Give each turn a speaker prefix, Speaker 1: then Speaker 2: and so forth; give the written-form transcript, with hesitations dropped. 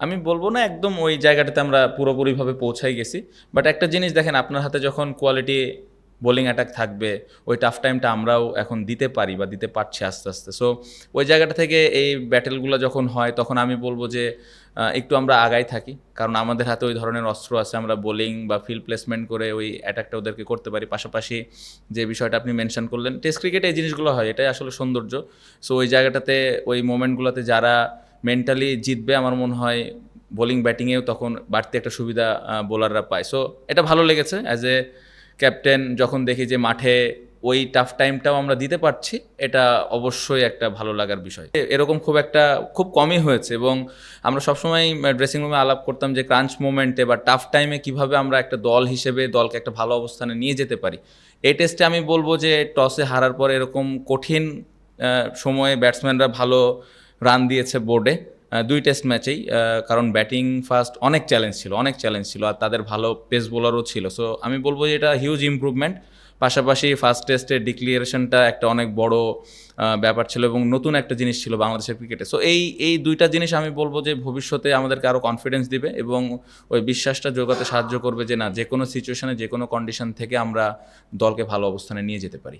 Speaker 1: আমি বলব না একদম ওই জায়গাটাতে আমরা পুরোপুরিভাবে পৌঁছাই গেছি। বাট একটা জিনিস দেখেন, আপনার হাতে যখন কোয়ালিটি বোলিং অ্যাটাক থাকবে, ওই টাফ টাইমটা আমরাও এখন দিতে পারি বা দিতে পারছি আস্তে আস্তে। সো ওই জায়গাটা থেকে এই ব্যাটেলগুলো যখন হয়, তখন আমি বলবো যে একটু আমরা আগাই থাকি, কারণ আমাদের হাতে ওই ধরনের অস্ত্র আছে। আমরা বোলিং বা ফিল্ড প্লেসমেন্ট করে ওই অ্যাটাকটা ওদেরকে করতে পারি। পাশাপাশি যে বিষয়টা আপনি মেনশন করলেন, টেস্ট ক্রিকেটে এই জিনিসগুলো হয়, এটাই আসলে সৌন্দর্য। সো ওই জায়গাটাতে, ওই মোমেন্টগুলোতে যারা মেন্টালি জিতবে, আমার মনে হয় বোলিং ব্যাটিংয়েও তখন বাড়তি একটা সুবিধা বোলাররা পায়। সো এটা ভালো লেগেছে অ্যাজ এ ক্যাপ্টেন, যখন দেখি যে মাঠে ওই টাফ টাইমটাও আমরা দিতে পারছি, এটা অবশ্যই একটা ভালো লাগার বিষয়। এরকম খুব কমই হয়েছে, এবং আমরা সবসময় ড্রেসিং রুমে আলাপ করতাম যে ক্রাঞ্চ মোমেন্টে বা টাফ টাইমে কিভাবে আমরা একটা দল হিসেবে দলকে একটা ভালো অবস্থানে নিয়ে যেতে পারি। এই টেস্টে আমি বলবো যে টসে হারার পর এরকম কঠিন সময়ে ব্যাটসম্যানরা ভালো রান দিয়েছে বোর্ডে, দুই টেস্ট ম্যাচেই। কারণ ব্যাটিং ফার্স্ট অনেক চ্যালেঞ্জ ছিল, আর তাদের ভালো পেস বোলারও ছিল। সো আমি বলবো যে এটা হিউজ ইমপ্রুভমেন্ট। পাশাপাশি ফার্স্ট টেস্টের ডিক্লিয়ারেশনটা একটা অনেক বড় ব্যাপার ছিল, এবং নতুন একটা জিনিস ছিল বাংলাদেশের ক্রিকেটে। সো এই দুইটা জিনিস আমি বলবো যে ভবিষ্যতে আমাদেরকে আরও কনফিডেন্স দিবে, এবং ওই বিশ্বাসটা জোগাতে সাহায্য করবে যে না, যে কোনো সিচুয়েশনে, যে কোনো কন্ডিশন থেকে আমরা দলকে ভালো অবস্থানে নিয়ে যেতে পারি।